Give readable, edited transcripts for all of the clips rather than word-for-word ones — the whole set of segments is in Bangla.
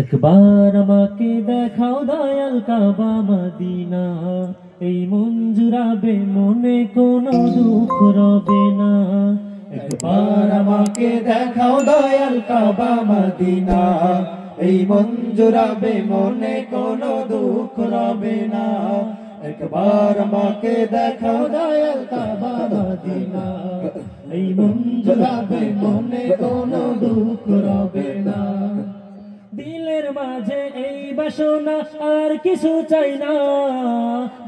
একবার আমাকে দেখাও দয়াল কাবা মদিনা, এই মন জুড়াবে মনে কোনো দুঃখ রবে না। একবার আমাকে দেখাও দয়াল কাবা মদিনা, এই মন জুড়াবে মনে কোনো দুঃখ রবে না। একবার আমাকে দেখাও দয়াল কাবা মদিনা, এই মন জুড়াবে মনে কোনো দুঃখ রবে না। দিলের মাঝে এই বাসনা আর কিছু চাই না,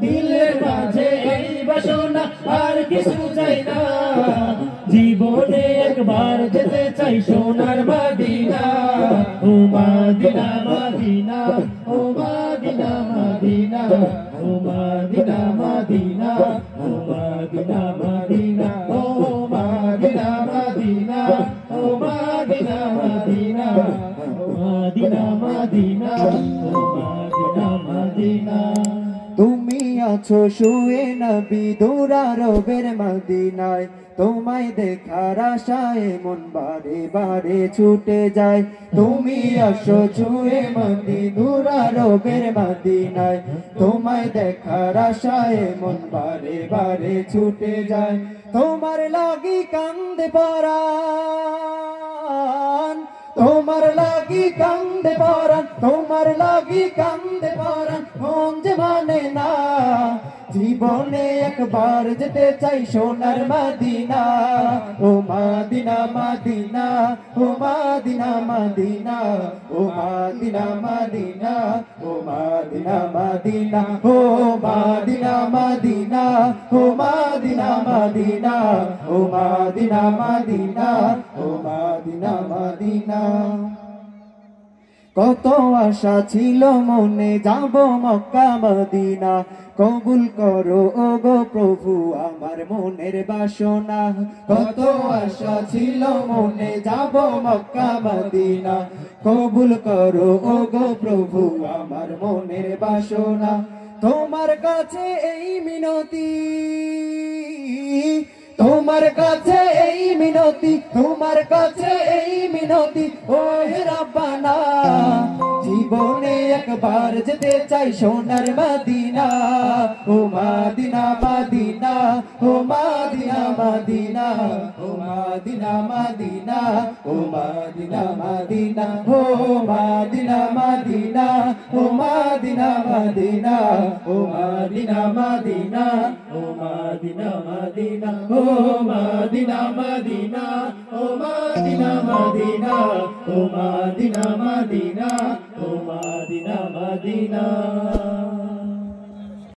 দিলের মাঝে এই বাসনা আর কিছু চাই না। জীবনে একবার যেতে চাই সোনার মদিনা, ও মদিনা মদিনা, ও মদিনা মদিনা, ও মদিনা মদিনা, ও মদিনা মদিনা, ও মদিনা মদিনা, ও মদিনা মদিনা, মদিনা মদিনা, ও মদিনা মদিনা। তুমি আছো শুয়ে নবী দুরারবের মদিনায়, তোমায় দেখার আশায় মন বারে বারে ছুটে যায়। তুমি আছো শুয়ে নবী দুরারবের মদিনায়, তোমায় দেখার আশায় মন বারে বারে ছুটে যায়। তোমার লাগি কান্দে পরাণ, তোমার লাগি কান্দে পরাণ, তোমার লাগি কান্দে পরাণ, মন যে মানে না। জীবনে একবার যেতে চাই সোনার মদিনা, ও মদিনা মদিনা, ও মদিনা মদিনা, ও মদিনা মদিনা, ও মদিনা মদিনা, ও মদিনা মদিনা, ও মদিনা মদিনা, ও মদিনা মদিনা, ও মদিনা মদিনা। কত আশা ছিল মনে যাব মক্কা মদিনা, কবুল করো ওগো প্রভু আমার মনের বাসনা। কত আশা ছিল মনে যাব মক্কা মদিনা, কবুল করো ওগো প্রভু আমার মনের বাসনা। তোমার কাছে এই মিনতি, তোমার কাছে এই মিনতি, তোমার কাছে এই মিনতি, ও হে রাব্বানা। জীবনে একবার যেতে চাই সোনার মদিনা, ও মদিনা মদিনা, ও মদিনা মদিনা, ও মদিনা মদিনা, ও মদিনা মদিনা, ও মদিনা মদিনা, ও মদিনা মদিনা, ও মদিনা মদিনা, ও মদিনা মদিনা, ও মদিনা মদিনা, ও মদিনা মদিনা, ও মদিনা মদিনা, ও মদিনা মদিনা।